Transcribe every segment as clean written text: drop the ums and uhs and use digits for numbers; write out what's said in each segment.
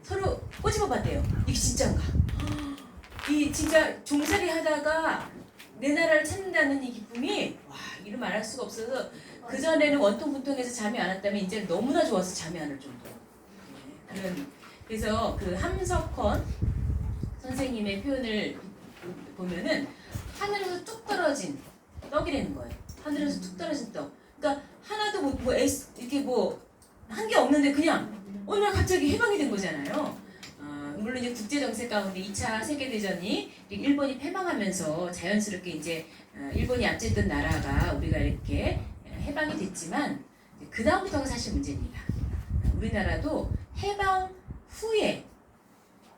서로 꼬집어 봤대요. 이게 진짜인가? 이 진짜 종살이 하다가 내 나라를 찾는다는 이 기쁨이 와 이루 말할 수가 없어서 그 전에는 원통분통해서 잠이 안 왔다면 이제는 너무나 좋아서 잠이 안 올 정도. 그래서 그 함석헌 선생님의 표현을 보면은 하늘에서 뚝 떨어진 떡이라는 거예요. 하늘에서 뚝 떨어진 떡. 그러니까 하나도 이렇게 한 게 없는데 그냥 어느 날 갑자기 해방이 된 거잖아요. 물론 이제 국제 정세 가운데 2차 세계대전이 일본이 패망하면서 자연스럽게 이제 일본이 앞졌던 나라가 우리가 이렇게 해방이 됐지만 그 다음부터가 사실 문제입니다. 우리나라도 해방 후에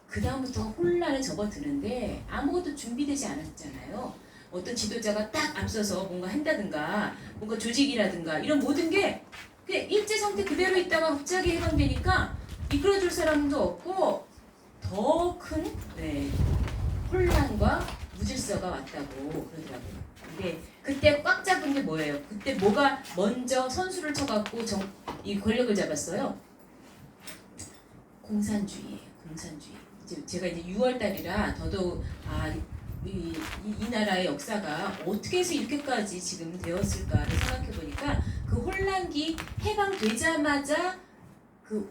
그 다음부터 혼란에 접어드는데 아무것도 준비되지 않았잖아요. 어떤 지도자가 딱 앞서서 뭔가 한다든가 뭔가 조직이라든가 이런 모든 게 그냥 일제 상태 그대로 있다가 갑자기 해방되니까 이끌어줄 사람도 없고 더 큰 혼란과 무질서가 왔다고 그러더라고요. 근데 그때 꽉 잡은 게 뭐예요? 그때 뭐가 먼저 선수를 쳐갖고 이 권력을 잡았어요? 공산주의예요. 공산주의. 제가 이제 6월달이라 더더욱 이 나라의 역사가 어떻게 해서 이렇게까지 지금 되었을까를 생각해 보니까 그 혼란기 해방되자마자 그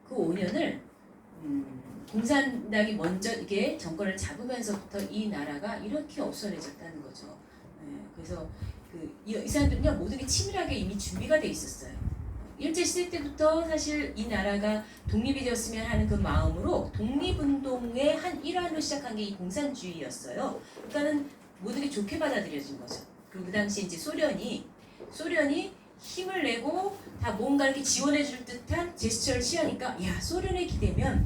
5년을 공산당이 먼저 이게 정권을 잡으면서부터 이 나라가 이렇게 없어내졌다는 거죠. 그래서 이 사람들은요 모든 게 치밀하게 이미 준비가 돼 있었어요. 일제시대 때부터 사실 이 나라가 독립이 되었으면 하는 그 마음으로 독립운동의 한 일환으로 시작한 게 이 공산주의였어요. 그러니까는 모든 게 좋게 받아들여진 거죠. 그리고 그 당시 이제 소련이 힘을 내고 다 뭔가 이렇게 지원해 줄 듯한 제스처를 취하니까 야 소련에 기대면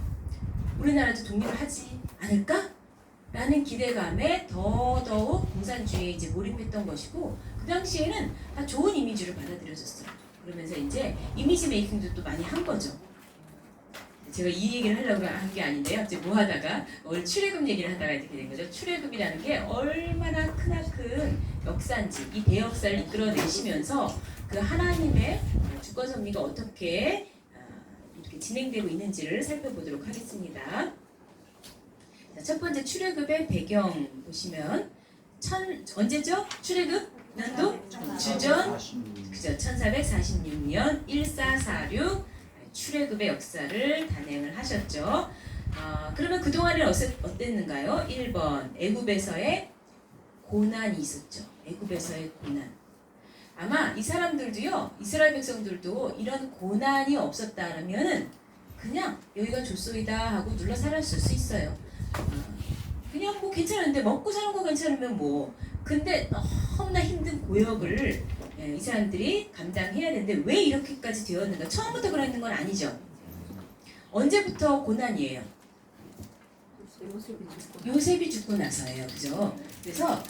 우리나라도 독립을 하지 않을까? 라는 기대감에 더더욱 공산주의에 이제 몰입했던 것이고 그 당시에는 다 좋은 이미지를 받아들여졌어요. 그러면서 이제 이미지 메이킹도 또 많이 한 거죠. 제가 이 얘기를 하려고 한 게 아닌데요. 이제 뭐 하다가 오늘 출애굽 얘기를 하다가 이렇게 된 거죠. 출애굽이라는 게 얼마나 크나큰 역사인지 이 대역사를 이끌어내시면서 그 하나님의 주권 섭리가 어떻게 이렇게 진행되고 있는지를 살펴보도록 하겠습니다. 자, 첫 번째 출애굽의 배경 보시면 언제죠? 출애굽 연도 주전 그죠 1446년 1446 출애굽의 역사를 단행을 하셨죠. 그러면 그동안은 어땠는가요? 1번 애굽에서의 고난이 있었죠. 애굽에서의 고난. 아마 이 사람들도요 이스라엘 백성들도 이런 고난이 없었다면은 그냥 여기가 좋소이다 하고 눌러 살았을 수 있어요. 그냥 뭐 괜찮은데 먹고 사는 거 괜찮으면 뭐 근데 너무나 힘든 고역을 이 사람들이 감당해야 되는데 왜 이렇게까지 되었는가? 처음부터 그랬는 건 아니죠. 언제부터 고난이에요? 요셉이 죽고 나서예요. 그죠? 그래서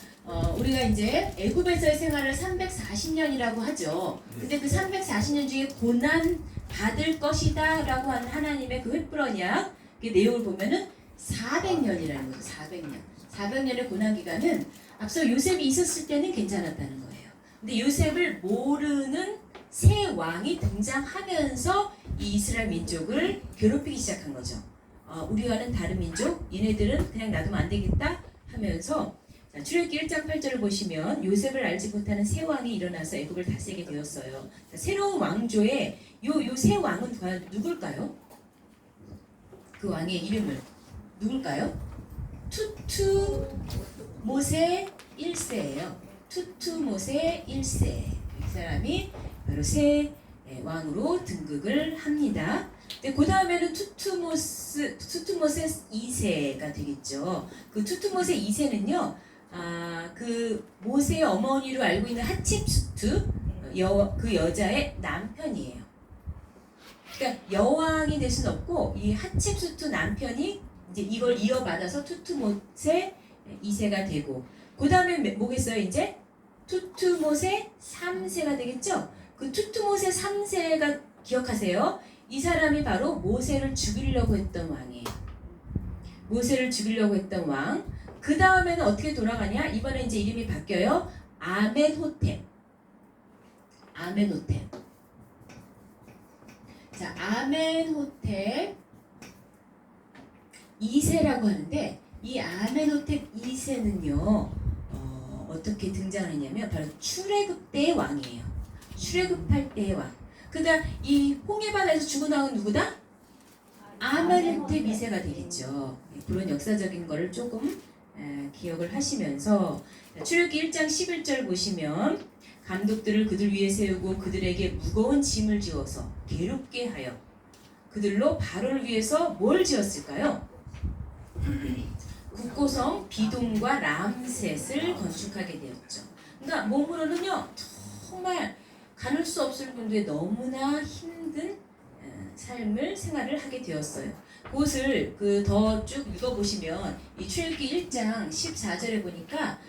우리가 이제 애굽에서의 생활을 340년이라고 하죠. 근데 그 340년 중에 고난 받을 것이다 라고 하는 하나님의 그 횃불언약 그 내용을 보면은 400년이라는 거죠. 400년. 400년의 고난 기간은 앞서 요셉이 있었을 때는 괜찮았다는 거예요. 근데 요셉을 모르는 새 왕이 등장하면서 이 이스라엘 민족을 괴롭히기 시작한 거죠. 우리와는 다른 민족, 얘네들은 그냥 놔두면 안 되겠다 하면서 출애굽기 1장 8절을 보시면 요셉을 알지 못하는 새 왕이 일어나서 애굽을 다스리게 되었어요. 새로운 왕조의 요 새 왕은 과연 누굴까요? 그 왕의 이름을 누굴까요? 투투모세 1세예요. 투투모세 1세. 이 사람이 바로 새 왕으로 등극을 합니다. 그 다음에는 투투모세 2세가 되겠죠. 그 투투모세 2세는요, 그 모세의 어머니로 알고 있는 하첵수트 그 여자의 남편이에요. 그러니까 여왕이 될 수는 없고 이 하첵수트 남편이 이제 이걸 이어받아서 투투모세 2세가 되고 그 다음에 뭐겠어요? 이제 투투모세 3세가 되겠죠? 그 투투모세 3세가 기억하세요. 이 사람이 바로 모세를 죽이려고 했던 왕이에요. 모세를 죽이려고 했던 왕. 그 다음에는 어떻게 돌아가냐? 이번에 이제 이름이 바뀌어요. 아멘호텝. 아멘호텝. 자, 아멘호텝 2세라고 하는데 이 아멘호텝 2세는요 어떻게 등장하느냐면 바로 출애굽 때의 왕이에요. 출애굽할 때의 왕. 그러니까 이 홍해바다에서 죽어 나온 누구다? 아멘호텝 2세가 되겠죠. 그런 역사적인 거를 조금 기억을 하시면서 출애굽기 1장 11절 보시면 감독들을 그들 위에 세우고 그들에게 무거운 짐을 지어서 괴롭게 하여 그들로 바로를 위해서 뭘 지었을까요? 국고성 비돔과 람셋을 건축하게 되었죠. 그러니까 몸으로는요 정말 가눌 수 없을 정도의 너무나 힘든 생활을 하게 되었어요. 그것을 더 쭉 읽어보시면 이 출애굽기 1장 14절에 보니까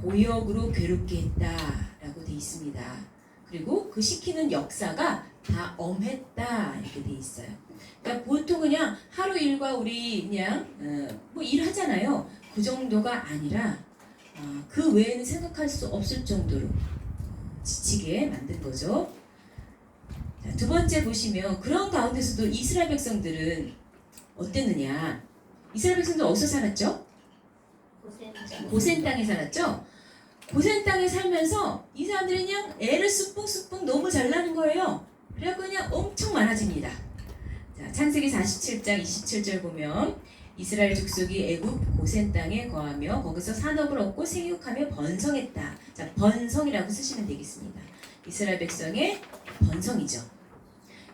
고역으로 괴롭게 했다라고 돼 있습니다. 그리고 그 시키는 역사가 다 엄했다 이렇게 돼 있어요. 그러니까 보통 그냥 하루 일과 우리 그냥 뭐 일하잖아요. 그 정도가 아니라 그 외에는 생각할 수 없을 정도로 지치게 만든 거죠. 자, 두 번째 보시면 그런 가운데서도 이스라엘 백성들은 어땠느냐? 이스라엘 백성들 어디서 살았죠? 고센 땅에 살았죠? 고센 땅에 살면서 이 사람들이 그냥 애를 쑥뿡쑥뿡 너무 잘나는 거예요. 그래갖고 그냥 엄청 많아집니다. 자, 창세기 47장 27절 보면 이스라엘 족속이 애굽 고센 땅에 거하며 거기서 산업을 얻고 생육하며 번성했다. 자, 번성이라고 쓰시면 되겠습니다. 이스라엘 백성의 번성이죠.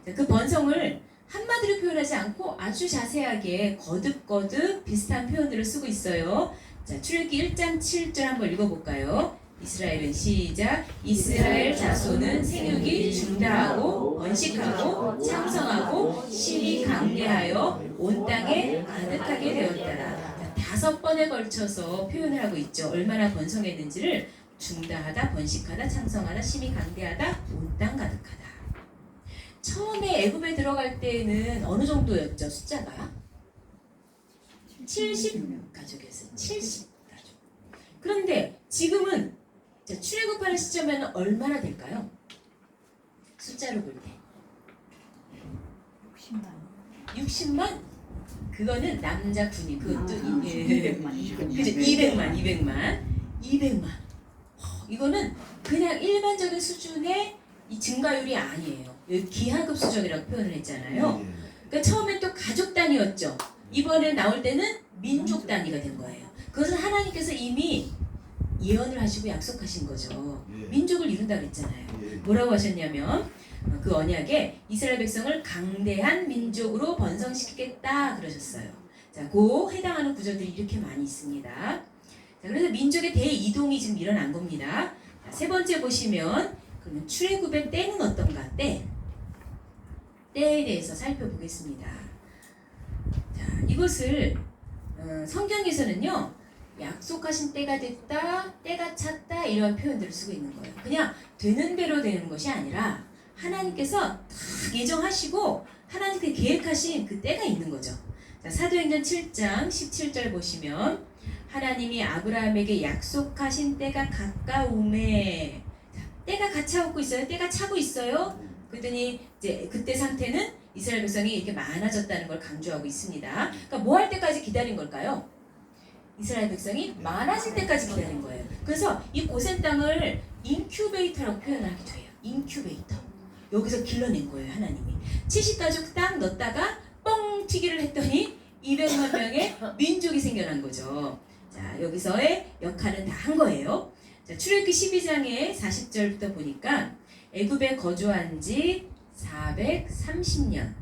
자, 그 번성을 한마디로 표현하지 않고 아주 자세하게 거듭거듭 비슷한 표현들을 쓰고 있어요. 자, 출애굽기 1장 7절 한번 읽어볼까요? 이스라엘은 시작. 이스라엘 자손은 생육이 중다하고 번식하고 창성하고 심히 강대하여 온 땅에 가득하게 되었더라. 자, 5번에 걸쳐서 표현을 하고 있죠. 얼마나 번성했는지를 중다하다, 번식하다, 창성하다, 심히 강대하다, 온 땅 가득하다. 처음에 애굽에 들어갈 때는 어느 정도였죠? 숫자가 70가족이었어요. 70가족. 그런데 지금은 출애굽하는 시점에는 얼마나 될까요? 숫자로 볼 때 60만? 그거는 남자 군인. 그것도 200만. 이거는 그냥 일반적인 수준의 이 증가율이 아니에요. 기하급 수준이라고 표현을 했잖아요. 그러니까 처음엔 또 가족 단위였죠. 이번에 나올 때는 민족 단위가 된 거예요. 그것은 하나님께서 이미 예언을 하시고 약속하신 거죠. 민족을 이룬다 그랬잖아요. 뭐라고 하셨냐면 그 언약에 이스라엘 백성을 강대한 민족으로 번성시키겠다 그러셨어요. 자, 그 해당하는 구절들이 이렇게 많이 있습니다. 자, 그래서 민족의 대이동이 지금 일어난 겁니다. 자, 세 번째 보시면 그러면 출애굽의 때는 어떤가? 때에 대해서 살펴보겠습니다. 자, 이것을 성경에서는요 약속하신 때가 됐다, 때가 찼다 이런 표현들을 쓰고 있는 거예요. 그냥 되는 대로 되는 것이 아니라 하나님께서 딱 예정하시고 하나님께 계획하신 그 때가 있는 거죠. 자, 사도행전 7장 17절 보시면 하나님이 아브라함에게 약속하신 때가 가까우매. 자, 때가 가차오고 있어요. 때가 차고 있어요. 그랬더니 이제 그때 상태는 이스라엘 백성이 이렇게 많아졌다는 걸 강조하고 있습니다. 그러니까 뭐 할 때까지 기다린 걸까요? 이스라엘 백성이 많아질 때까지 기다린 거예요. 그래서 이 고센 땅을 인큐베이터라고 표현하기도 해요. 인큐베이터. 여기서 길러낸 거예요, 하나님이. 70가족 딱 넣었다가 뻥 튀기를 했더니 200만 명의 민족이 생겨난 거죠. 자, 여기서의 역할은 다 한 거예요. 자, 출애굽기 12장의 40절부터 보니까 애굽에 거주한 지 430년.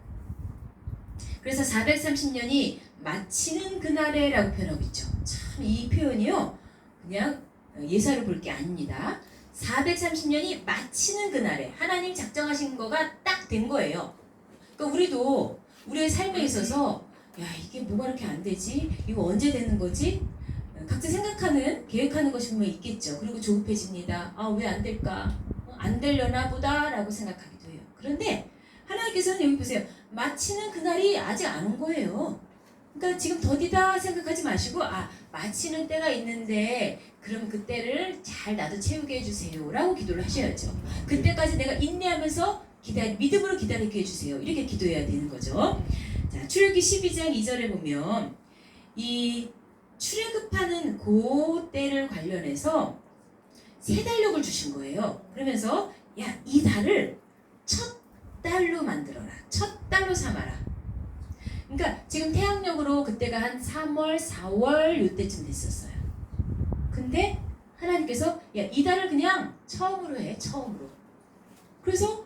그래서 430년이 마치는 그날에라고 표현하고 있죠. 참 이 표현이요 그냥 예사로 볼 게 아닙니다. 430년이 마치는 그날에 하나님 작정하신 거가 딱 된 거예요. 그러니까 우리도 우리의 삶에 있어서 야 이게 뭐가 이렇게 안 되지? 이거 언제 되는 거지? 각자 생각하는 계획하는 것이 분명 있겠죠. 그리고 조급해집니다. 아 왜 안 될까? 안 되려나 보다 라고 생각하기도 해요. 그런데 하나님께서는 여기 보세요. 마치는 그날이 아직 안 온 거예요. 그러니까 지금 더디다 생각하지 마시고 마치는 때가 있는데 그럼 그 때를 잘 나도 채우게 해주세요 라고 기도를 하셔야죠. 그때까지 내가 인내하면서 믿음으로 기다리게 해주세요. 이렇게 기도해야 되는 거죠. 자, 출애굽기 12장 2절에 보면 이 출애굽하는 그 때를 관련해서 세 달력을 주신 거예요. 그러면서 야, 이 달을 첫 달로 만들어라. 첫 달로 삼아라. 그러니까 지금 태양력으로 그때가 한 3월, 4월 요때쯤 됐었어요. 근데 하나님께서 야, 이 달을 그냥 처음으로 해. 처음으로. 그래서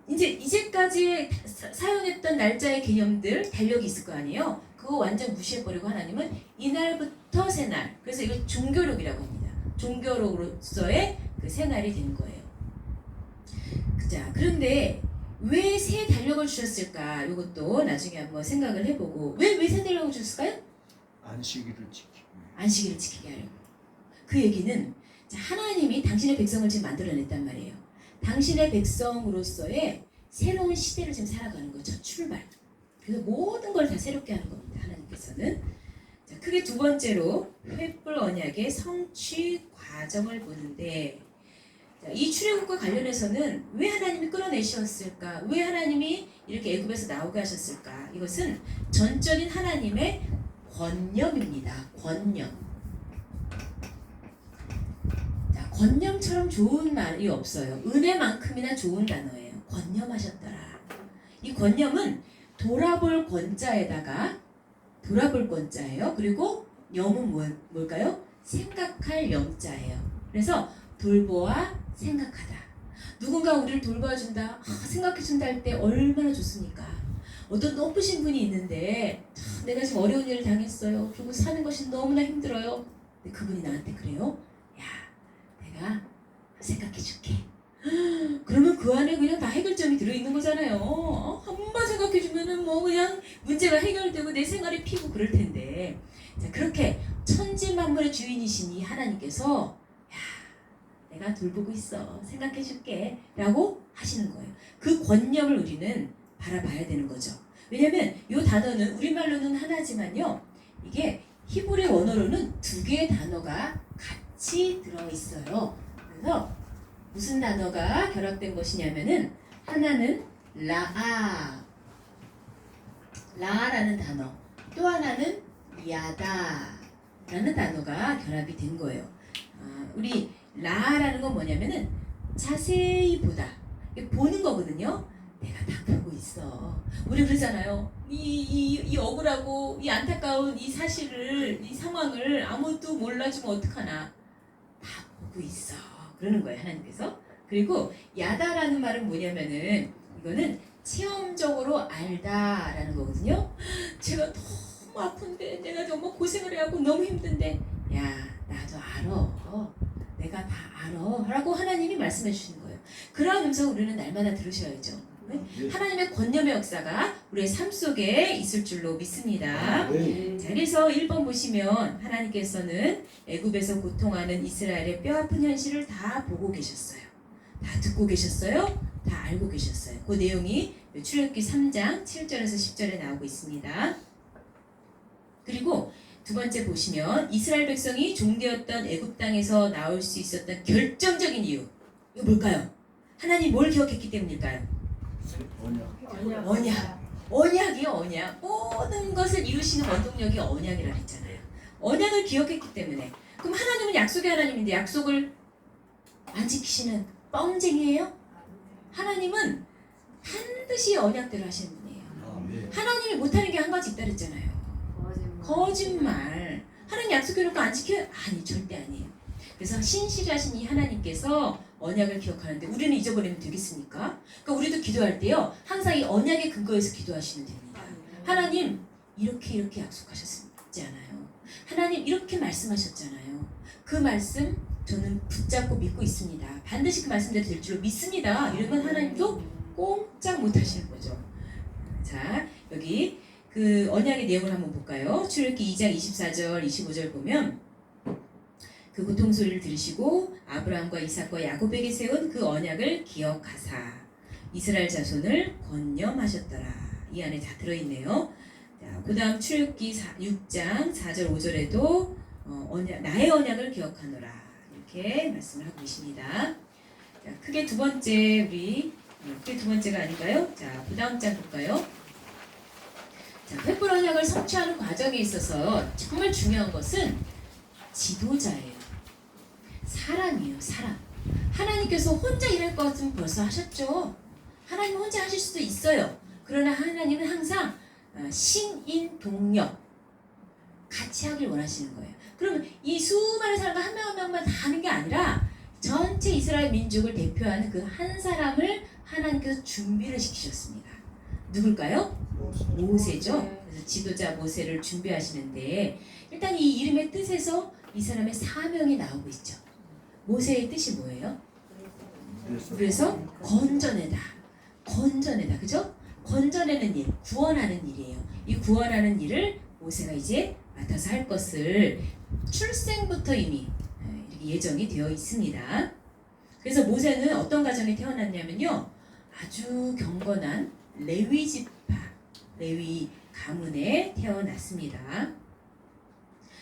이제까지 사용했던 날짜의 개념들, 달력이 있을 거 아니에요. 그거 완전 무시해버리고 하나님은 이날부터 새날. 그래서 이걸 종교록이라고 합니다. 종교록으로서의 그 새날이 된 거예요. 자, 그런데 왜 새 달력을 주셨을까? 이것도 나중에 한번 생각을 해보고 왜 새 달력을 주셨을까요? 안식일을 지키게 하려고. 그 얘기는 자, 하나님이 당신의 백성을 지금 만들어냈단 말이에요. 당신의 백성으로서의 새로운 시대를 지금 살아가는 거죠. 첫 출발. 그래서 모든 걸 다 새롭게 하는 겁니다. 하나님께서는. 자, 크게 두 번째로 횃불 언약의 성취 과정을 보는데 자, 이 출애굽과 관련해서는 왜 하나님이 끌어내셨을까? 왜 하나님이 이렇게 애굽에서 나오게 하셨을까? 이것은 전적인 하나님의 권념입니다. 권념. 자, 권념처럼 좋은 말이 없어요. 은혜만큼이나 좋은 단어예요. 권념하셨더라. 이 권념은 돌아볼 권자에다가 돌아볼 권자예요. 그리고 염은 뭘까요? 생각할 염자예요. 그래서 돌보아 생각하다. 누군가 우리를 돌봐준다, 생각해준다 할 때 얼마나 좋습니까? 어떤 높으신 분이 있는데 내가 지금 어려운 일을 당했어요. 그리고 사는 것이 너무나 힘들어요. 근데 그분이 나한테 그래요. 야, 내가 생각해줄게. 그러면 그 안에 그냥 다 해결점이 들어있는 거잖아요. 한번 생각해주면은 뭐 그냥 문제가 해결되고 내 생활이 피고 그럴 텐데. 자, 그렇게 천지만물의 주인이신 이 하나님께서 야, 내가 돌보고 있어. 생각해줄게. 라고 하시는 거예요. 그 권념을 우리는 바라봐야 되는 거죠. 왜냐면 이 단어는 우리말로는 하나지만요. 이게 히브리 원어로는 두 개의 단어가 같이 들어있어요. 그래서 무슨 단어가 결합된 것이냐면은 하나는 라라는 단어, 또 하나는 야다라는 단어가 결합이 된 거예요. 우리 라라는 건 뭐냐면은 자세히 보다, 보는 거거든요. 내가 다 보고 있어. 우리 그러잖아요. 이 억울하고 이 안타까운 이 사실을, 이 상황을 아무도 몰라주면 어떡하나. 다 보고 있어. 그러는 거예요, 하나님께서. 그리고 야다라는 말은 뭐냐면은 이거는 체험적으로 알다라는 거거든요. 제가 너무 아픈데, 내가 정말 고생을 해하고 너무 힘든데, 야, 나도 알아. 내가 다 알아. 라고 하나님이 말씀해 주시는 거예요. 그러한 음성을 우리는 날마다 들으셔야죠. 네? 하나님의 권념의 역사가 우리의 삶 속에 있을 줄로 믿습니다. 자, 그래서 1번 보시면 하나님께서는 애굽에서 고통하는 이스라엘의 뼈아픈 현실을 다 보고 계셨어요. 다 듣고 계셨어요. 다 알고 계셨어요. 그 내용이 출애굽기 3장 7절에서 10절에 나오고 있습니다. 그리고 두 번째 보시면 이스라엘 백성이 종되었던 애굽 땅에서 나올 수 있었던 결정적인 이유, 이거 뭘까요? 하나님 뭘 기억했기 때문일까요? 언약이요. 언약. 모든 것을 이루시는 원동력이 언약이라 했잖아요. 언약을 기억했기 때문에. 그럼 하나님은 약속의 하나님인데 약속을 안 지키시는 뻥쟁이에요? 하나님은 반드시 언약대로 하시는 분이에요. 하나님이 못하는 게 한 가지 있다 그랬잖아요. 거짓말. 하나님 약속해놓고 안 지켜요? 아니, 절대 아니에요. 그래서 신실하신 이 하나님께서 언약을 기억하는데 우리는 잊어버리면 되겠습니까? 그러니까 우리도 기도할 때요, 항상 이 언약의 근거에서 기도하시면 됩니다. 하나님 이렇게 약속하셨잖아요. 하나님 이렇게 말씀하셨잖아요. 그 말씀 저는 붙잡고 믿고 있습니다. 반드시 그 말씀대로 될 줄로 믿습니다. 이러면 하나님도 꼼짝 못 하시는 거죠. 자, 여기 그 언약의 내용을 한번 볼까요? 출애굽기 2장 24절 25절 보면 그 고통 소리를 들으시고 아브라함과 이삭과 야곱에게 세운 그 언약을 기억하사 이스라엘 자손을 권념하셨더라. 이 안에 다 들어있네요. 자, 그 다음 출애굽기 6장 4절 5절에도 나의 언약을 기억하노라 이렇게 말씀을 하고 계십니다. 자, 크게 두 번째, 크게 두 번째가 아닌가요? 자, 그 다음 장 볼까요? 자, 횃불 언약을 성취하는 과정에 있어서 정말 중요한 것은 지도자예요. 사람이에요. 사람. 하나님께서 혼자 일할 것 같으면 벌써 하셨죠. 하나님은 혼자 하실 수도 있어요. 그러나 하나님은 항상 신인 동력 같이 하길 원하시는 거예요. 그러면 이 수많은 사람과 한 명 한 명만 다 하는 게 아니라 전체 이스라엘 민족을 대표하는 그 한 사람을 하나님께서 준비를 시키셨습니다. 누굴까요? 모세죠. 그래서 지도자 모세를 준비하시는데 일단 이 이름의 뜻에서 이 사람의 사명이 나오고 있죠. 모세의 뜻이 뭐예요? 그래서 건져내다. 건져내다. 그죠? 건져내는 일, 구원하는 일이에요. 이 구원하는 일을 모세가 이제 맡아서 할 것을 출생부터 이미 이렇게 예정이 되어 있습니다. 그래서 모세는 어떤 가정에 태어났냐면요. 아주 경건한 레위 지파, 레위 가문에 태어났습니다.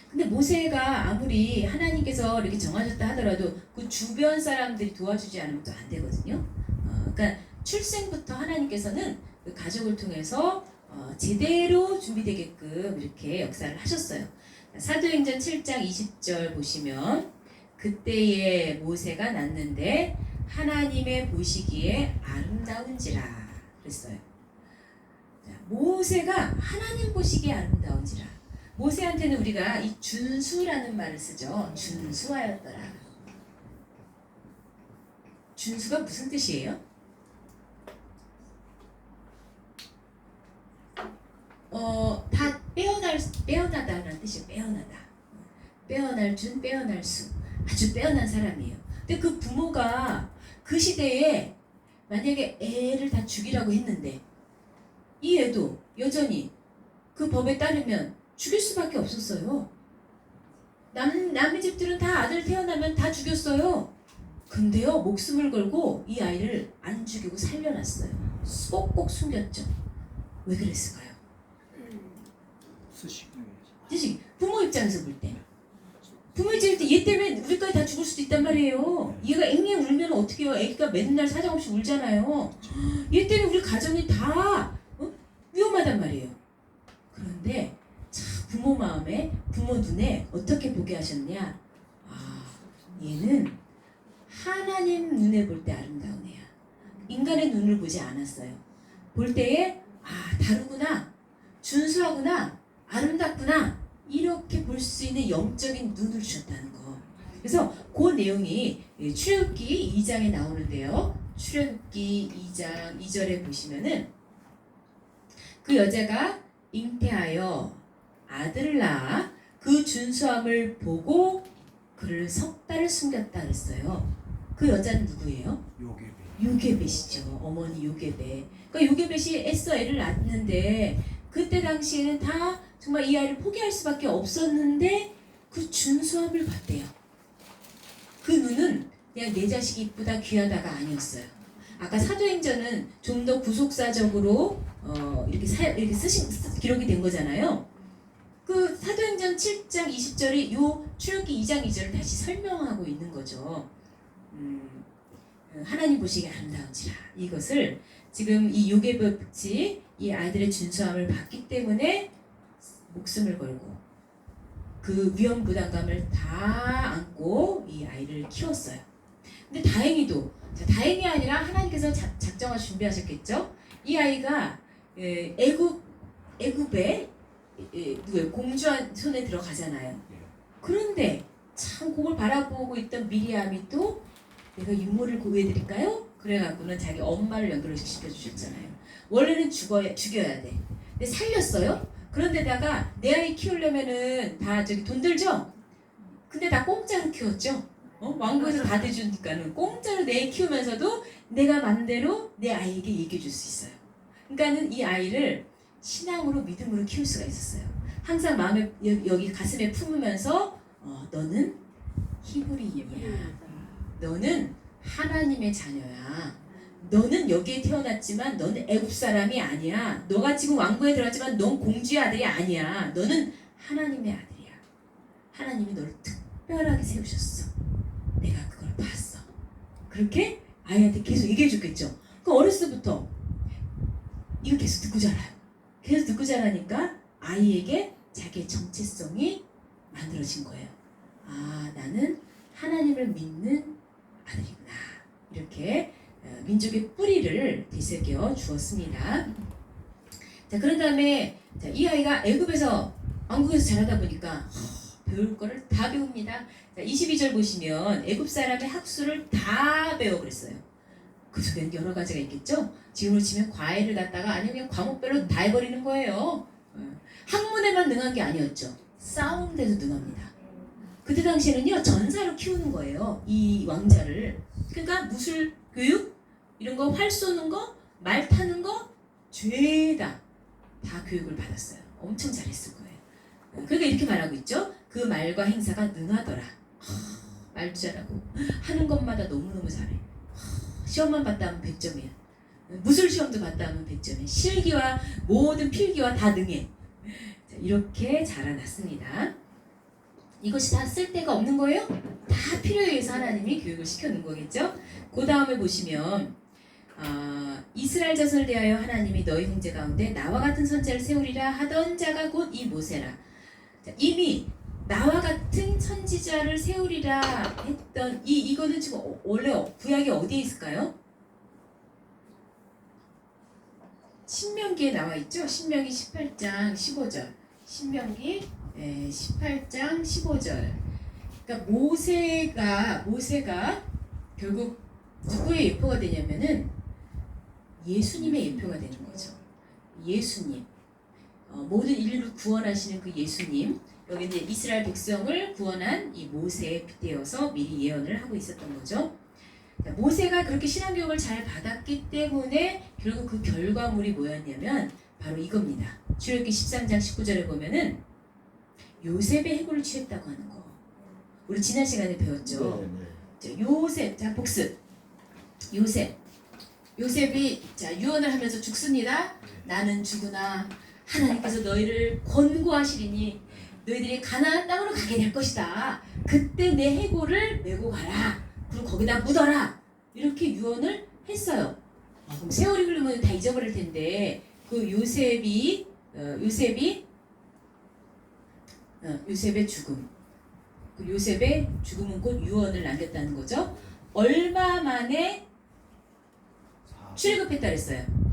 근데 모세가 아무리 하나님께서 이렇게 정하셨다 하더라도 그 주변 사람들이 도와주지 않으면 또 안 되거든요. 그러니까 출생부터 하나님께서는 그 가족을 통해서 제대로 준비되게끔 이렇게 역사를 하셨어요. 사도행전 7장 20절 보시면 그때에 모세가 낳는데 하나님의 보시기에 아름다운지라 그랬어요. 모세가 하나님 보시기에 아름다운지라. 모세한테는 우리가 이 준수라는 말을 쓰죠. 준수하였더라. 준수가 무슨 뜻이에요? 다 빼어나다라는 뜻이에요. 빼어나다. 빼어날 준, 빼어날 수. 아주 빼어난 사람이에요. 근데 그 부모가 그 시대에 만약에 애를 다 죽이라고 했는데 이 애도 여전히 그 법에 따르면 죽일 수밖에 없었어요. 남의 집들은 다 아들 태어나면 다 죽였어요. 근데요, 목숨을 걸고 이 아이를 안 죽이고 살려놨어요. 꼭꼭 숨겼죠. 왜 그랬을까요? 그치? 부모 입장에서 볼 때. 부모 입장에서 얘 때문에 우리까지 다 죽을 수도 있단 말이에요. 얘가 앵앵 울면 어떻게 해요? 애기가 맨날 사정없이 울잖아요. 얘 때문에 우리 가정이 다 위험하단 말이에요. 그런데 부모 마음에, 부모 눈에 어떻게 보게 하셨냐? 얘는 하나님 눈에 볼 때 아름다운 애야. 인간의 눈을 보지 않았어요. 볼 때에 다르구나, 준수하구나, 아름답구나 이렇게 볼 수 있는 영적인 눈을 주셨다는 거. 그래서 그 내용이 출애굽기 2장에 나오는데요. 출애굽기 2장 2절에 보시면은 그 여자가 잉태하여 아들을 낳아 그 준수함을 보고 그를 석 달을 숨겼다 그랬어요. 그 여자는 누구예요? 요게벳이죠. 어머니 요게벳. 그러니까 요게벳이 애써 애를 낳았는데 그때 당시에는 다 정말 이 아이를 포기할 수밖에 없었는데 그 준수함을 봤대요. 그 눈은 그냥 내 자식이 이쁘다 귀하다가 아니었어요. 아까 사도행전은 좀 더 구속사적으로 이렇게 기록이 된 거잖아요. 그 사도행전 7장 20절이 요 출애굽기 2장 2절을 다시 설명하고 있는 거죠. 하나님 보시기에 아름다운지라. 이것을 지금 이 요게벳이 이 아이들의 준수함을 봤기 때문에 목숨을 걸고 그 위험 부담감을 다 안고 이 아이를 키웠어요. 근데 다행이 아니라 하나님께서 작정을 준비하셨겠죠. 이 아이가 애굽의 공주한 손에 들어가잖아요. 그런데 참 그걸 바라보고 있던 미리암이 또 내가 유모를 구해드릴까요? 그래갖고는 자기 엄마를 연결을 시켜주셨잖아요. 원래는 죽여야 돼. 근데 살렸어요. 그런데다가 내 아이 키우려면은 다 돈 들죠? 근데 다 공짜로 키웠죠? 왕국에서 다 대주니까는 공짜로 내 애 키우면서도 내가 맘대로 내 아이에게 얘기해 줄 수 있어요. 그러니까는 이 아이를 신앙으로 믿음으로 키울 수가 있었어요. 항상 마음에 여기 가슴에 품으면서 너는 히브리인이야. 너는 하나님의 자녀야. 너는 여기에 태어났지만 너는 애굽 사람이 아니야. 너가 지금 왕국에 들어왔지만 넌 공주의 아들이 아니야. 너는 하나님의 아들이야. 하나님이 너를 특별하게 세우셨어. 내가 그걸 봤어. 그렇게 아이한테 계속 얘기해 줬겠죠. 그 어렸을 때부터 이거 계속 듣고 자라요. 계속 듣고 자라니까 아이에게 자기의 정체성이 만들어진 거예요. 아, 나는 하나님을 믿는 아들이구나. 이렇게 민족의 뿌리를 되새겨 주었습니다. 자, 그런 다음에 이 아이가 애굽에서 왕국에서 자라다 보니까 배울 거를 다 배웁니다. 자, 22절 보시면 애굽 사람의 학수를 다 배워 그랬어요. 그 속에는 여러 가지가 있겠죠. 지금으로 치면 과외를 갖다가 아니면 그냥 과목별로 다 해버리는 거예요. 학문에만 능한 게 아니었죠. 싸우는 데도 능합니다. 그때 당시에는요, 전사로 키우는 거예요. 이 왕자를. 그러니까 무술 교육 이런 거, 활 쏘는 거, 말 타는 거 죄다 다 교육을 받았어요. 엄청 잘했을 거예요. 그러니까 이렇게 말하고 있죠. 그 말과 행사가 능하더라. 말도 잘하고 하는 것마다 너무너무 잘해. 시험만 봤다 하면 100점이야. 무술 시험도 봤다 하면 100점이야. 실기와 모든 필기와 다 능해. 자, 이렇게 자라났습니다. 이것이 다 쓸데가 없는 거예요? 다 필요에 의해서 하나님이 교육을 시켜놓은 거겠죠? 그 다음에 보시면 이스라엘 자손을 대하여 하나님이 너희 형제 가운데 나와 같은 선지자를 세우리라 하던 자가 곧 이 모세라. 자, 이미 나와 같은 선지자를 세우리라 했던 이거는 지금 원래 구약이 어디에 있을까요? 신명기에 나와 있죠? 신명기 18장 15절. 신명기 18장 15절. 그러니까 모세가 결국 누구의 예표가 되냐면은 예수님의 예표가 되는 거죠. 예수님. 모든 인류를 구원하시는 그 예수님. 여기 이제 이스라엘 백성을 구원한 이 모세에 빗대어서 미리 예언을 하고 있었던 거죠. 모세가 그렇게 신앙교육을 잘 받았기 때문에 결국 그 결과물이 뭐였냐면 바로 이겁니다. 출애굽기 13장 19절에 보면은 요셉의 해골을 취했다고 하는 거. 우리 지난 시간에 배웠죠. 자, 요셉, 자 복습. 요셉이 자 유언을 하면서 죽습니다. 나는 죽으나 하나님께서 너희를 권고하시리니 너희들이 가나안 땅으로 가게 될 것이다. 그때 내 해골을 메고 가라. 그리고 거기다 묻어라. 이렇게 유언을 했어요. 그럼 세월이 흐르면 다 잊어버릴 텐데 그 요셉의 죽음. 그 요셉의 죽음은 곧 유언을 남겼다는 거죠. 얼마 만에 출애굽했다 그랬어요?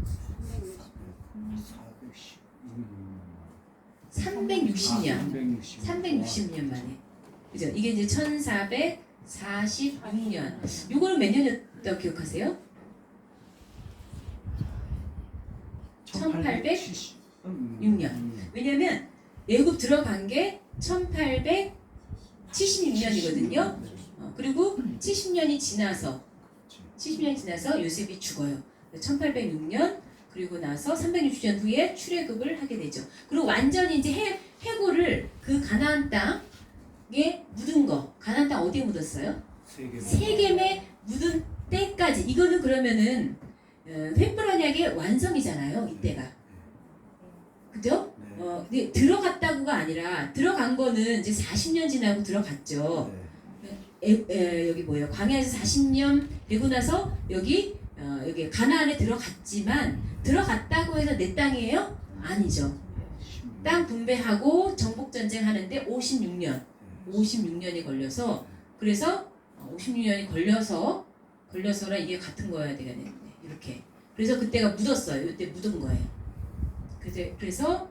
360년 만에. 그죠? 이게 이제 1446년. 요거는 몇 년이었다고 기억하세요? 1806년. 왜냐면 애굽 들어간 게 1876년이거든요. 그리고 70년이 지나서 요셉이 죽어요. 1806년 그리고 나서 360년 후에 출애굽을 하게 되죠. 그리고 완전히 이제 해골을 그 가나안 땅에 묻은 거. 가나안 땅 어디에 묻었어요? 세겜에 묻은 때까지. 이거는 그러면은 횃불 언약의 완성이잖아요. 이때가. 그죠? 근데 들어갔다고가 아니라 들어간 거는 이제 40년 지나고 들어갔죠. 여기 뭐예요? 광야에서 40년 되고 나서 여기 가나안에 들어갔지만 들어갔다고 해서 내 땅이에요? 아니죠. 땅 분배하고 정복 전쟁 하는데 56년이 걸려서 그래서 56년이 걸려서라 이게 같은 거여야 되겠네. 이렇게. 그래서 그때가 묻었어요. 이때 묻은 거예요. 그래서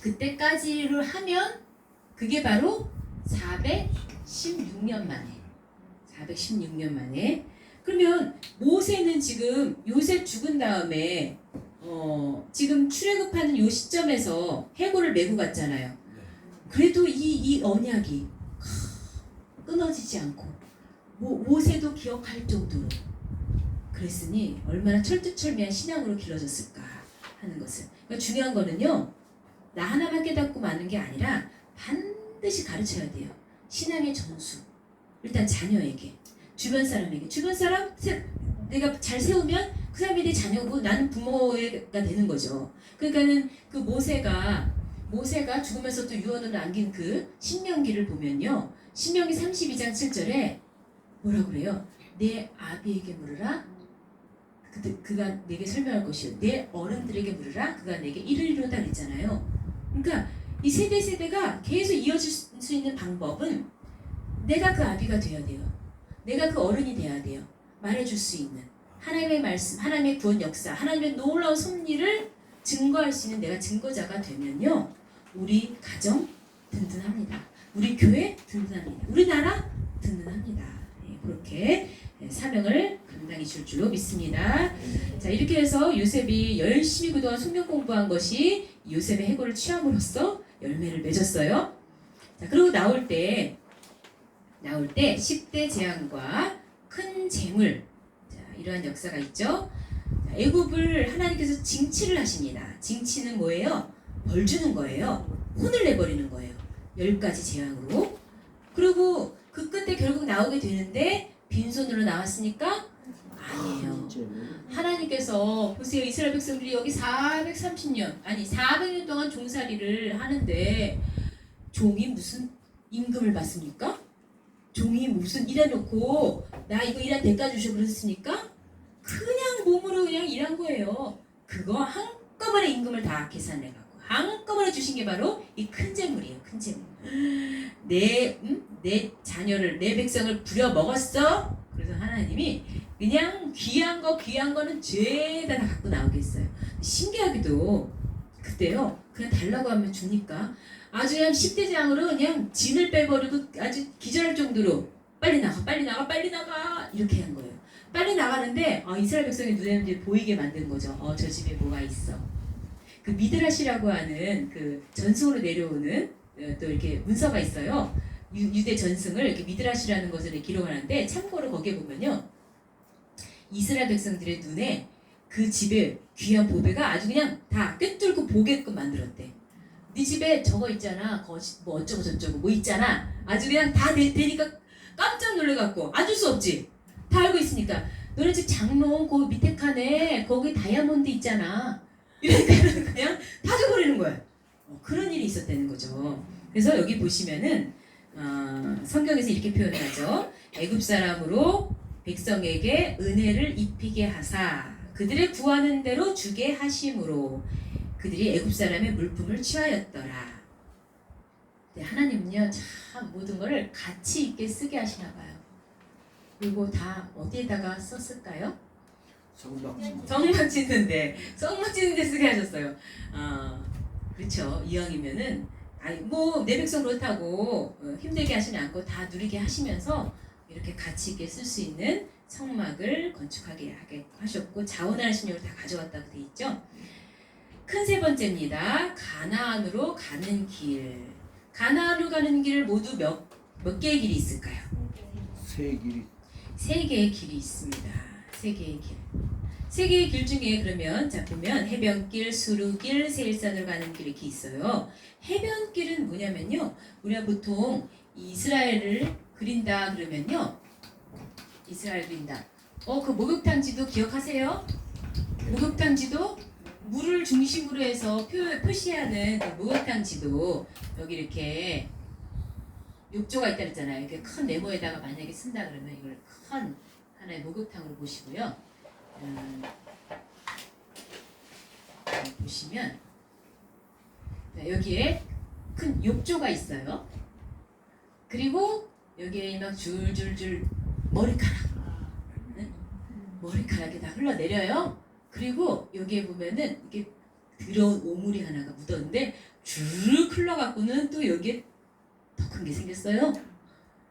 그때까지를 하면 그게 바로 416년 만에. 그러면 모세는 지금 요셉 죽은 다음에 지금 출애굽하는 요 시점에서 해골을 메고 갔잖아요. 그래도 이 언약이 끊어지지 않고 모세도 기억할 정도로 그랬으니 얼마나 철두철미한 신앙으로 길러졌을까 하는 것을. 그러니까 중요한 거는요. 나 하나만 깨닫고 마는 게 아니라 반드시 가르쳐야 돼요. 신앙의 전수. 일단 자녀에게, 주변 사람에게. 주변 사람 내가 잘 세우면 그 사람이 내 자녀고 나는 부모가 되는 거죠. 그러니까는 그 모세가 죽으면서 또 유언을 남긴 그 신명기를 보면요. 신명기 32장 7절에 뭐라고 그래요? 내 아비에게 물으라. 그가 내게 설명할 것이요 내 어른들에게 물으라 그가 내게 이르리로다 그랬잖아요. 그러니까 이 세대가 계속 이어질 수 있는 방법은 내가 그 아비가 되어야 돼요. 내가 그 어른이 돼야 돼요. 말해줄 수 있는 하나님의 말씀, 하나님의 구원 역사, 하나님의 놀라운 섭리를 증거할 수 있는 내가 증거자가 되면요, 우리 가정 든든합니다. 우리 교회 든든합니다. 우리나라 든든합니다. 그렇게 사명을 감당해 줄 줄로 믿습니다. 자, 이렇게 해서 요셉이 열심히 그동안 성경 공부한 것이 요셉의 해고를 취함으로써 열매를 맺었어요. 자, 그리고 나올 때 10대 재앙과 큰 재물, 자, 이러한 역사가 있죠. 자, 애굽을 하나님께서 징치를 하십니다. 징치는 뭐예요? 벌 주는 거예요. 혼을 내버리는 거예요. 10가지 재앙으로. 그리고 그 끝에 결국 나오게 되는데 빈손으로 나왔으니까 아니에요. 하나님께서 보세요. 이스라엘 백성들이 여기 400년 동안 종살이를 하는데 종이 무슨 임금을 받습니까? 종이 무슨 일해놓고 나 이거 일한 대가 주셔 그랬습니까? 그냥 몸으로 그냥 일한 거예요. 그거 한꺼번에 임금을 다 계산해갖고 한꺼번에 주신 게 바로 이 큰 재물이에요. 큰 재물. 내 자녀를, 내 백성을 부려 먹었어. 그래서 하나님이 그냥 귀한 거는 죄다 다 갖고 나오겠어요. 신기하게도 그때요, 그냥 달라고 하면 주니까 아주 그냥 10대 재앙으로 그냥 진을 빼버리고 아주 기절할 정도로 빨리 나가 이렇게 한 거예요. 빨리 나가는데 이스라엘 백성의 눈에는 보이게 만든 거죠. 저 집에 뭐가 있어. 그 미드라시라고 하는 그 전승으로 내려오는 또 이렇게 문서가 있어요. 유대 전승을 이렇게 미드라시라는 것을 기록하는데 참고로 거기에 보면요, 이스라엘 백성들의 눈에 그 집에 귀한 보배가 아주 그냥 다 꿰뚫고 보게끔 만들었대. 네 집에 저거 있잖아, 뭐 어쩌고 저쩌고 뭐 있잖아, 아주 그냥 다 되니까 깜짝 놀래갖고 안 줄 수 없지. 다 알고 있으니까 너네 집 장롱 거기 밑에 칸에 거기 다이아몬드 있잖아. 이러니까 그냥 다 줘버리는 거야. 그런 일이 있었다는 거죠. 그래서 여기 보시면은 성경에서 이렇게 표현하죠. 애굽 사람으로 백성에게 은혜를 입히게 하사 그들의 구하는 대로 주게 하심으로 그들이 애굽 사람의 물품을 취하였더라. 하나님은요, 참 모든 것을 가치 있게 쓰게 하시나 봐요. 그리고 다 어디에다가 썼을까요? 성막 짓는데 쓰게 하셨어요. 그렇죠. 이왕이면은 뭐 내 백성 그렇다고 힘들게 하시지 않고 다 누리게 하시면서 이렇게 가치 있게 쓸 수 있는 성막을 건축하게 하셨고 자원하는 신용을 다 가져왔다고 돼 있죠. 큰 세 번째입니다. 가나안으로 가는 길. 가나안으로 가는 길 모두 몇 개의 길이 있을까요? 세 개의 길이 있습니다. 세 개의 길. 세 개의 길 중에 그러면 자 보면 해변길, 수루길, 세일산으로 가는 길 이렇게 있어요. 해변길은 뭐냐면요, 우리가 보통 이스라엘을 그린다 그러면요, 이스라엘 그린다. 그 목욕탕 지도 기억하세요? 목욕탕 지도, 물을 중심으로 해서 표시하는 그 목욕탕 지도, 여기 이렇게 욕조가 있다 그랬잖아요. 이렇게 큰 네모에다가 만약에 쓴다 그러면 이걸 큰 하나의 목욕탕으로 보시고요. 보시면 여기에 큰 욕조가 있어요. 그리고 여기에 막 줄줄줄 머리카락이 다 흘러내려요. 그리고 여기에 보면은 이게 더러운 오물이 하나가 묻었는데 쭉 흘러갖고는 또 여기에 더 큰 게 생겼어요.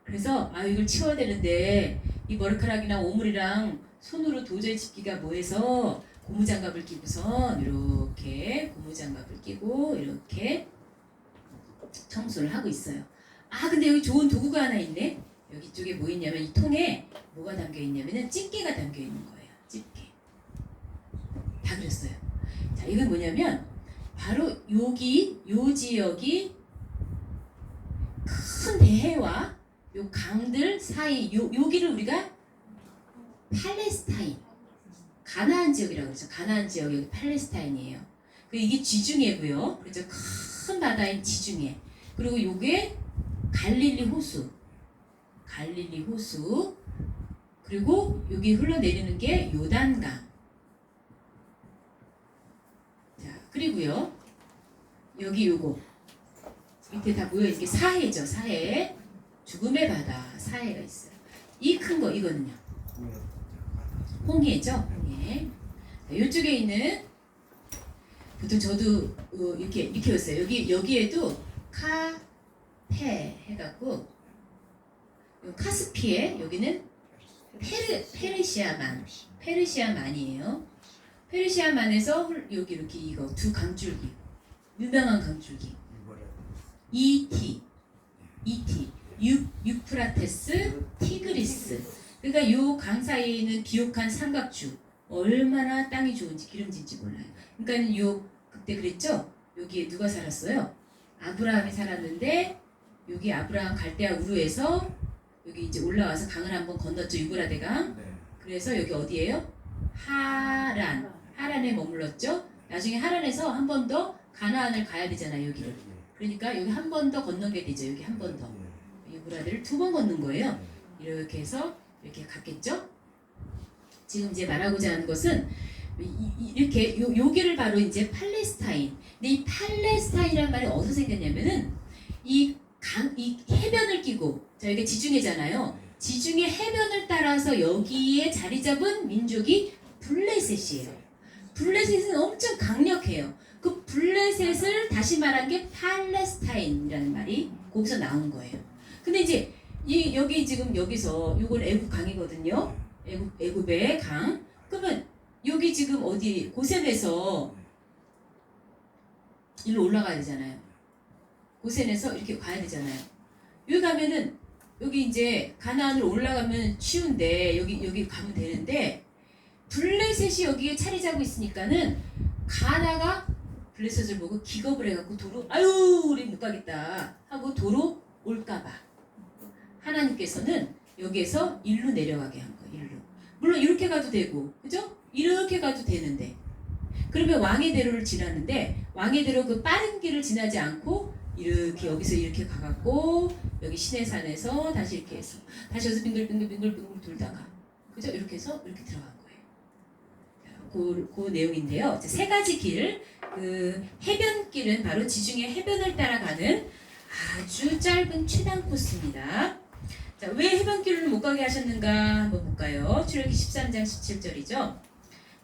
그래서 이걸 치워야 되는데 이 머리카락이랑 오물이랑 손으로 도저히 짚기가 뭐해서 고무장갑을 끼고선 이렇게 고무장갑을 끼고 이렇게 청소를 하고 있어요. 근데 여기 좋은 도구가 하나 있네. 여기 쪽에 뭐 있냐면 이 통에 뭐가 담겨 있냐면은 집게가 담겨 있는 거예요. 집게. 다 그렸어요. 자, 이건 뭐냐면 바로 요 지역이 큰 대해와 요 강들 사이 여기를 우리가 팔레스타인, 가나안 지역이라고 그러죠. 가나안 지역이 여기 팔레스타인이에요. 이게 지중해고요. 그렇죠. 큰 바다인 지중해. 그리고 요게 갈릴리 호수. 그리고 여기 흘러내리는 게 요단강. 그리고요 여기 요거 밑에 다 모여 이게 사해죠. 사해. 죽음의 바다 사해가 있어요. 이 큰 거 이거는요 홍해죠. 홍해. 이쪽에 있는 보통 저도 이렇게 외웠어요. 여기에도 카페 해갖고 카스피에 여기는 페르시아만이에요. 페르시아만에서 여기 이렇게 이거 두 강줄기 유명한 강줄기 ET 유프라테스 티그리스. 그러니까 요 강 사이에 있는 비옥한 삼각주 얼마나 땅이 좋은지 기름진지 몰라요. 그러니까 요 그때 그랬죠. 여기에 누가 살았어요? 아브라함이 살았는데 여기 아브라함 갈대아 우르에서 여기 이제 올라와서 강을 한번 건넜죠. 유브라데 강. 그래서 여기 어디예요? 하란에 머물렀죠. 나중에 하란에서 한 번 더 가나안을 가야 되잖아요. 여기를. 그러니까 여기 한 번 더 건너게 되죠. 여기 한 번 더. 유브라데를 두 번 걷는 거예요. 이렇게 해서 이렇게 갔겠죠. 지금 이제 말하고자 하는 것은 이렇게 여기를 바로 이제 팔레스타인. 근데 이 팔레스타인이라는 말이 어디서 생겼냐면은 이 해변을 끼고 자 여기 지중해잖아요. 지중해 해변을 따라서 여기에 자리 잡은 민족이 블레셋이에요. 블레셋은 엄청 강력해요. 그 블레셋을 다시 말한 게 팔레스타인이라는 말이 거기서 나온 거예요. 근데 이제 여기 지금 여기서 이건 애굽 강이거든요. 애굽의 강. 그러면 여기 지금 어디 고센에서 일로 올라가야 되잖아요. 고센에서 이렇게 가야 되잖아요. 여기 가면은 여기 이제 가나안으로 올라가면 쉬운데 여기 가면 되는데 블레셋이 여기에 자리 잡고 있으니까는 가나가 블레셋을 보고 기겁을 해갖고 도로 아유 우리 못 가겠다 하고 도로 올까봐 하나님께서는 여기에서 일로 내려가게 한 거예요. 일로. 물론 이렇게 가도 되고 그죠? 이렇게 가도 되는데 그러면 왕의 대로를 지나는데 왕의 대로 그 빠른 길을 지나지 않고 이렇게 여기서 이렇게 가갖고 여기 시내산에서 다시 이렇게 해서 다시 여기서 빙글빙글 돌다가 그죠? 이렇게 해서 이렇게 들어간 거예요. 그 내용인데요. 세 가지 길, 그 해변길은 바로 지중해 해변을 따라가는 아주 짧은 최단 코스입니다. 자, 왜 해변길을 못 가게 하셨는가 한번 볼까요? 출애굽기 13장 17절이죠.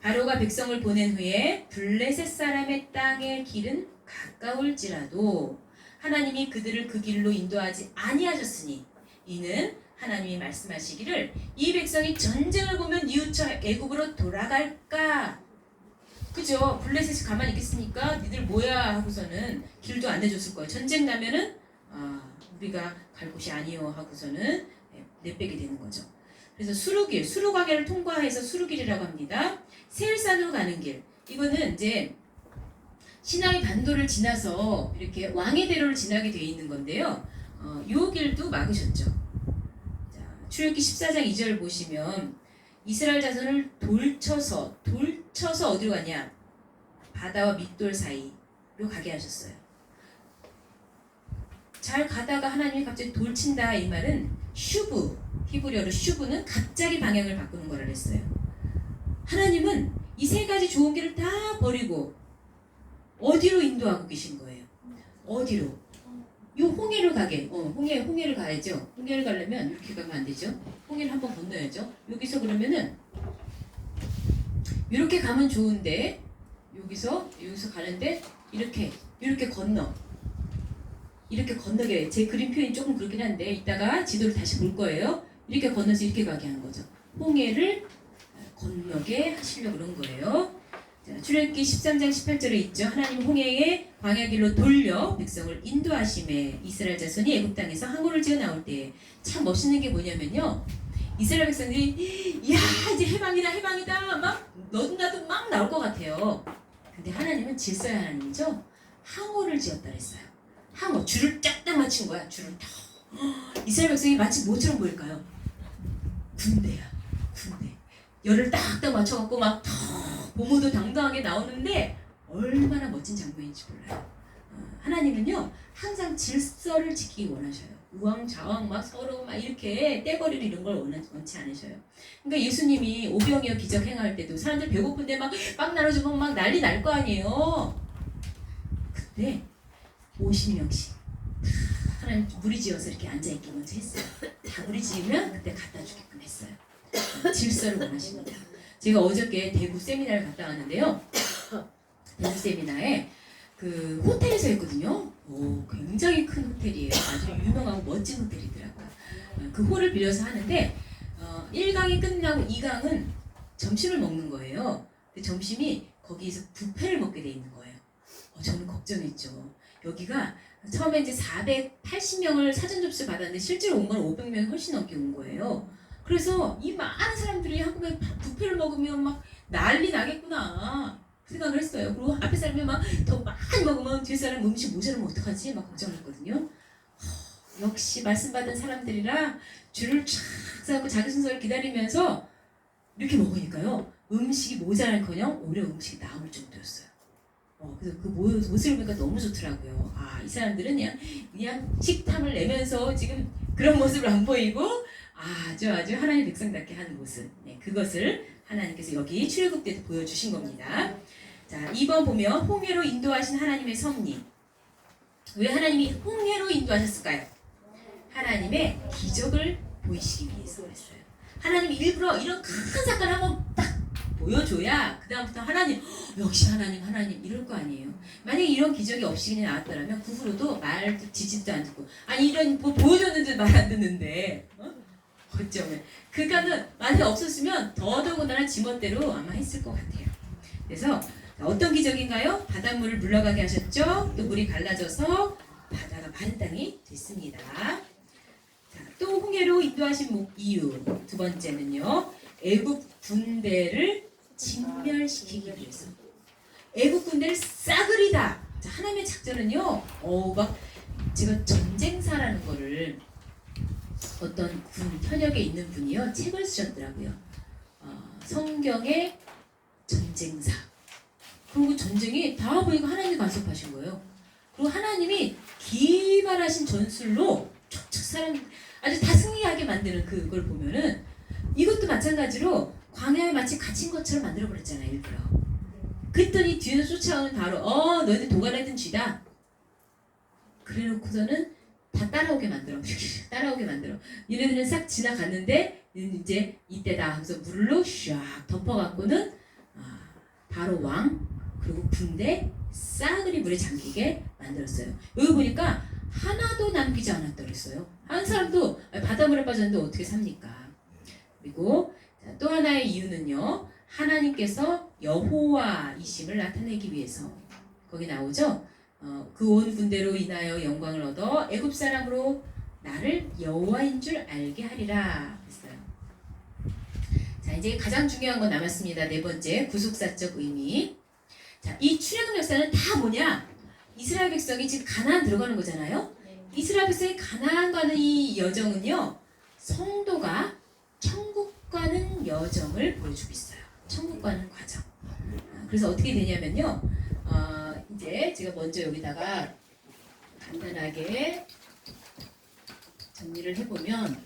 바로가 백성을 보낸 후에 블레셋 사람의 땅의 길은 가까울지라도 하나님이 그들을 그 길로 인도하지 아니하셨으니 이는 하나님이 말씀하시기를 이 백성이 전쟁을 보면 뉘우쳐 애굽으로 돌아갈까. 그죠? 블레셋이 가만히 있겠습니까? 니들 뭐야 하고서는 길도 안 내줬을 거예요. 전쟁 나면은 우리가 갈 곳이 아니요 하고서는 내빼게 되는 거죠. 그래서 수르가게를 통과해서 수르길이라고 합니다. 세일산으로 가는 길. 이거는 이제 시나이 반도를 지나서 이렇게 왕의 대로를 지나게 되어 있는 건데요. 요 길도 막으셨죠. 자, 출애굽기 14장 2절 보시면 이스라엘 자손을 돌쳐서 어디로 가냐? 바다와 밑돌 사이로 가게 하셨어요. 잘 가다가 하나님이 갑자기 돌친다 이 말은 슈브, 히브리어로 슈브는 갑자기 방향을 바꾸는 거라 그랬어요. 하나님은 이 세 가지 좋은 길을 다 버리고 어디로 인도하고 계신 거예요? 어디로? 요 홍해로 가게. 홍해를 가야죠. 홍해를 가려면 이렇게 가면 안 되죠. 홍해를 한번 건너야죠. 여기서 그러면은 이렇게 가면 좋은데 여기서 가는데 이렇게 건너게 제 그림 표현이 조금 그렇긴 한데 이따가 지도를 다시 볼 거예요. 이렇게 건너서 이렇게 가게 하는 거죠. 홍해를 건너게 하시려고 그런 거예요. 자, 출애굽기 13장 18절에 있죠. 하나님 홍해의 광야길로 돌려 백성을 인도하심에 이스라엘 자손이 애굽 땅에서 항구를 지어 나올 때에 참 멋있는 게 뭐냐면요. 이스라엘 백성들이 야 이제 해방이다 막 너도 나도 막 나올 것 같아요. 근데 하나님은 질서의 하나님이죠. 항구를 지었다 그랬어요. 항구 줄을 쫙딱 맞춘 거야. 줄을 딱. 이스라엘 백성이 마치 뭐처럼 보일까요? 군대야. 군대. 열을 딱딱 맞춰갖고 막 보모도 당당하게 나오는데 얼마나 멋진 장면인지 몰라요. 하나님은요 항상 질서를 지키기 원하셔요. 우왕좌왕 막 서로 막 이렇게 떼거리를 이런 걸 원치 않으셔요. 그러니까 예수님이 오병이어 기적 행할 때도 사람들 배고픈데 막 나눠주면 막 난리 날 거 아니에요. 그때 50명씩 하나님 무리지어서 이렇게 앉아있기 먼저 했어요. 다 무리지으면 그때 갖다 주게끔 했어요. 질서를 원하십니다. 제가 어저께 대구 세미나를 갔다 왔는데요. 대구 세미나에 그 호텔에서 했거든요. 굉장히 큰 호텔이에요. 아주 유명하고 멋진 호텔이더라고요. 그 홀을 빌려서 하는데 1강이 끝나고 2강은 점심을 먹는 거예요. 근데 점심이 거기서 뷔페를 먹게 돼 있는 거예요. 저는 걱정했죠. 여기가 처음에 이제 480명을 사전 접수 받았는데 실제로 온 건 500명이 훨씬 넘게 온 거예요. 그래서 이 많은 사람들이 한국에 뷔페를 먹으면 막 난리 나겠구나 생각을 했어요. 그리고 앞에 사람이 막 더 많이 먹으면 뒤에 사람 음식 모자라면 어떡하지? 막 걱정했거든요. 역시 말씀받은 사람들이라 줄을 쫙 서고 자기 순서를 기다리면서 이렇게 먹으니까요. 음식이 모자랄커녕 오히려 음식이 남을 정도였어요. 그래서 그 모습을 보니까 너무 좋더라고요. 이 사람들은 그냥 식탐을 내면서 지금 그런 모습을 안 보이고 아주 하나님의 백성답게 하는 모습. 네, 그것을 하나님께서 여기 출애굽 때 보여주신 겁니다. 자, 2번 보면 홍해로 인도하신 하나님의 섭리. 왜 하나님이 홍해로 인도하셨을까요? 하나님의 기적을 보이시기 위해서 그랬어요. 하나님이 일부러 이런 큰 사건을 한번 딱 보여줘야 그 다음부터 하나님 역시 하나님 이럴 거 아니에요. 만약에 이런 기적이 없이 그냥 나왔더라면 그 후로도 말도 지지도 안 듣고 아니 이런 뭐 보여줬는데 말 안 듣는데 어쩌면 그가는 만약에 없었으면 더더군다나 지멋대로 아마 했을 것 같아요. 그래서 어떤 기적인가요? 바닷물을 물러가게 하셨죠. 또 물이 갈라져서 바다가 마른 땅이 됐습니다. 자, 또 홍해로 인도하신 이유 두 번째는요. 애국 군대를 진멸시키기 위해서. 애국 군대를 싸그리다. 자, 하나님의 작전은요. 막 제가 전쟁사라는 거를 어떤 군 현역에 있는 분이요 책을 쓰셨더라고요. 성경의 전쟁사. 그리고 전쟁이 다 보니까 하나님이 간섭하신 거예요. 그리고 하나님이 기발하신 전술로 촉촉 사람 아주 다 승리하게 만드는 그걸 보면은 이것도 마찬가지로 광야에 마치 갇힌 것처럼 만들어 버렸잖아요. 일부러. 그랬더니 뒤에서 쫓아오는 바로 너희들 도가내든 쥐다. 그래놓고서는 다 따라오게 만들어. 얘네들은 싹 지나갔는데 이제 이때다 하면서 물로 샥 덮어갖고는 바로 왕 그리고 군대 싸그리 물에 잠기게 만들었어요. 여기 보니까 하나도 남기지 않았다 그랬어요. 한 사람도 바닷물에 빠졌는데 어떻게 삽니까? 그리고 또 하나의 이유는요. 하나님께서 여호와이심을 나타내기 위해서 거기 나오죠. 그 온 군대로 인하여 영광을 얻어 애굽 사람으로 나를 여호와인 줄 알게 하리라 했어요. 자, 이제 가장 중요한 건 남았습니다. 네 번째, 구속사적 의미. 자, 이 출애굽 역사는 다 뭐냐? 이스라엘 백성이 지금 가나안 들어가는 거잖아요. 이스라엘 백성이 가나안 가는 이 여정은요. 성도가 천국 가는 여정을 보여주고 있어요. 천국 가는 과정. 그래서 어떻게 되냐면요. 이제 제가 먼저 여기다가 간단하게 정리를 해보면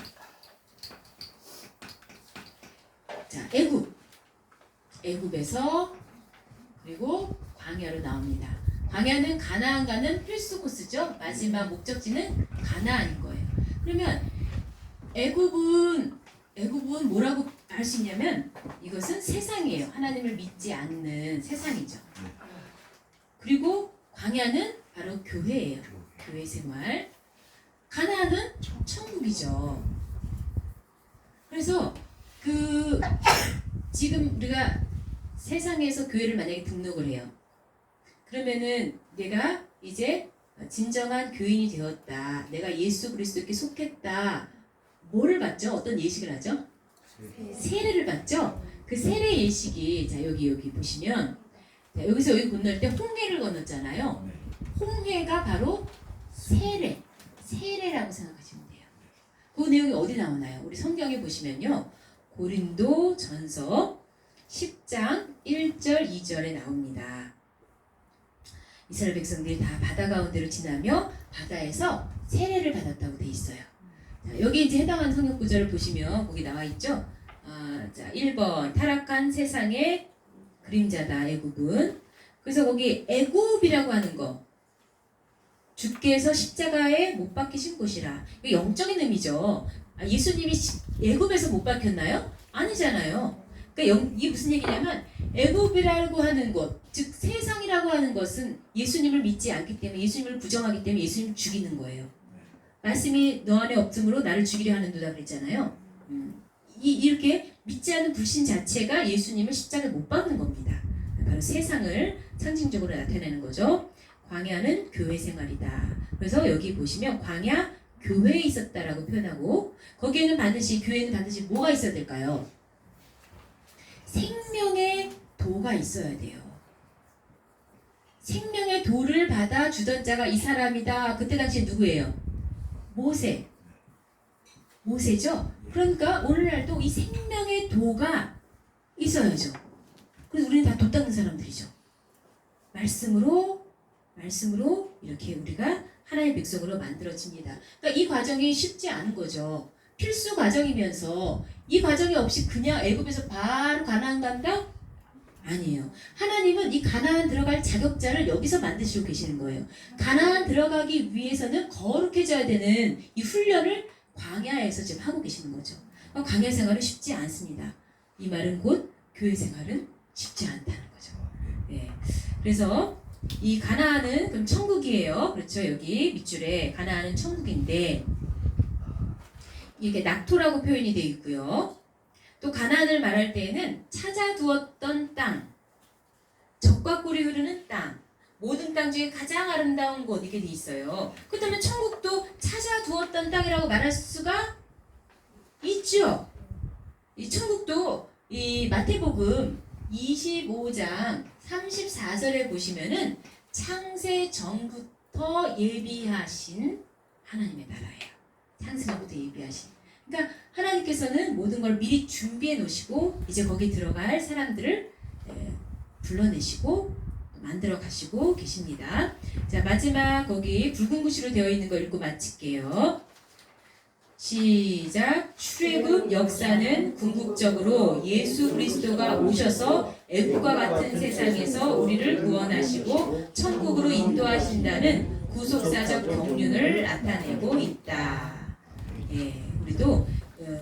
자, 애굽에서 그리고 광야로 나옵니다. 광야는 가나안 가는 필수 코스죠. 마지막 목적지는 가나안인 거예요. 그러면 애굽은 뭐라고 할 수 있냐면 이것은 세상이에요. 하나님을 믿지 않는 세상이죠. 그리고 광야는 바로 교회예요. 교회 생활. 가나안은 천국이죠. 그래서 지금 우리가 세상에서 교회를 만약에 등록을 해요. 그러면은 내가 이제 진정한 교인이 되었다. 내가 예수 그리스도께 속했다. 뭐를 받죠? 어떤 예식을 하죠? 세례를 받죠? 그 세례 예식이 자 여기 보시면 자, 여기서 여기 건널 때 홍해를 건넜잖아요. 홍해가 바로 세례라고 생각하시면 돼요. 그 내용이 어디 나오나요? 우리 성경에 보시면요. 고린도 전서 10장 1절 2절에 나옵니다. 이스라엘 백성들이 다 바다 가운데로 지나며 바다에서 세례를 받았다고 돼 있어요. 자, 여기 이제 해당하는 성경 구절을 보시면 거기 나와 있죠. 자, 1번 타락한 세상의 그림자다 애굽은. 그래서 거기 애굽이라고 하는 거 주께서 십자가에 못 박히신 곳이라. 이거 영적인 의미죠. 예수님이 애굽에서 못 박혔나요? 아니잖아요. 그러니까 이게 무슨 얘기냐면 애굽이라고 하는 곳, 즉 세상이라고 하는 것은 예수님을 믿지 않기 때문에, 예수님을 부정하기 때문에 예수님을 죽이는 거예요. 말씀이 너 안에 없으므로 나를 죽이려 하는도다 그랬잖아요. 이렇게 믿지 않는 불신 자체가 예수님을 십자가에 못 박는 겁니다. 바로 세상을 상징적으로 나타내는 거죠. 광야는 교회 생활이다. 그래서 여기 보시면 광야 교회에 있었다라고 표현하고, 거기에는 반드시, 교회는 반드시 뭐가 있어야 될까요? 생명의 도가 있어야 돼요. 생명의 도를 받아 주던 자가 이 사람이다. 그때 당시에 누구예요? 모세죠. 그러니까 오늘날도 이 생명의 도가 있어야죠. 그래서 우리는 다 도 닦는 사람들이죠. 말씀으로 이렇게 우리가 하나님의 백성으로 만들어집니다. 그러니까 이 과정이 쉽지 않은 거죠. 필수 과정이면서 이 과정이 없이 그냥 애굽에서 바로 가나안 간다? 아니에요. 하나님은 이 가나안 들어갈 자격자를 여기서 만드시고 계시는 거예요. 가나안 들어가기 위해서는 거룩해져야 되는 이 훈련을 광야에서 지금 하고 계시는 거죠. 광야 생활은 쉽지 않습니다. 이 말은 곧 교회 생활은 쉽지 않다는 거죠. 네. 그래서 이 가나안은 그럼 천국이에요. 그렇죠. 여기 밑줄에 가나안은 천국인데 이게 낙토라고 표현이 되어 있고요. 또 가나안을 말할 때에는 찾아두었던 땅, 젖과 꿀이 흐르는 땅, 모든 땅 중에 가장 아름다운 곳, 이렇게 돼 있어요. 그렇다면 천국도 찾아두었던 땅이라고 말할 수가 있죠. 이 천국도 이 마태복음 25장 34절에 보시면은 창세 전부터 예비하신 하나님의 나라예요. 창세 전부터 예비하신. 그러니까 하나님께서는 모든 걸 미리 준비해 놓으시고 이제 거기 들어갈 사람들을 불러내시고 만들어 가시고 계십니다. 자, 마지막 거기 붉은 글씨로 되어 있는 거 읽고 마칠게요. 시작. 출애굽 역사는 궁극적으로 예수 그리스도가 오셔서 애국과 같은 세상에서 우리를 구원하시고 천국으로 인도하신다는 구속사적 경륜을 나타내고 있다. 예, 우리도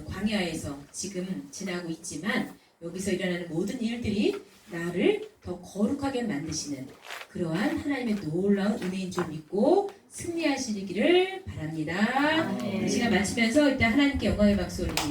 광야에서 지금 지나고 있지만 여기서 일어나는 모든 일들이 나를 더 거룩하게 만드시는 그러한 하나님의 놀라운 은혜인 줄 믿고 승리하시기를 바랍니다. 이 시간 마치면서 일단 하나님께 영광의 박수 올립니다.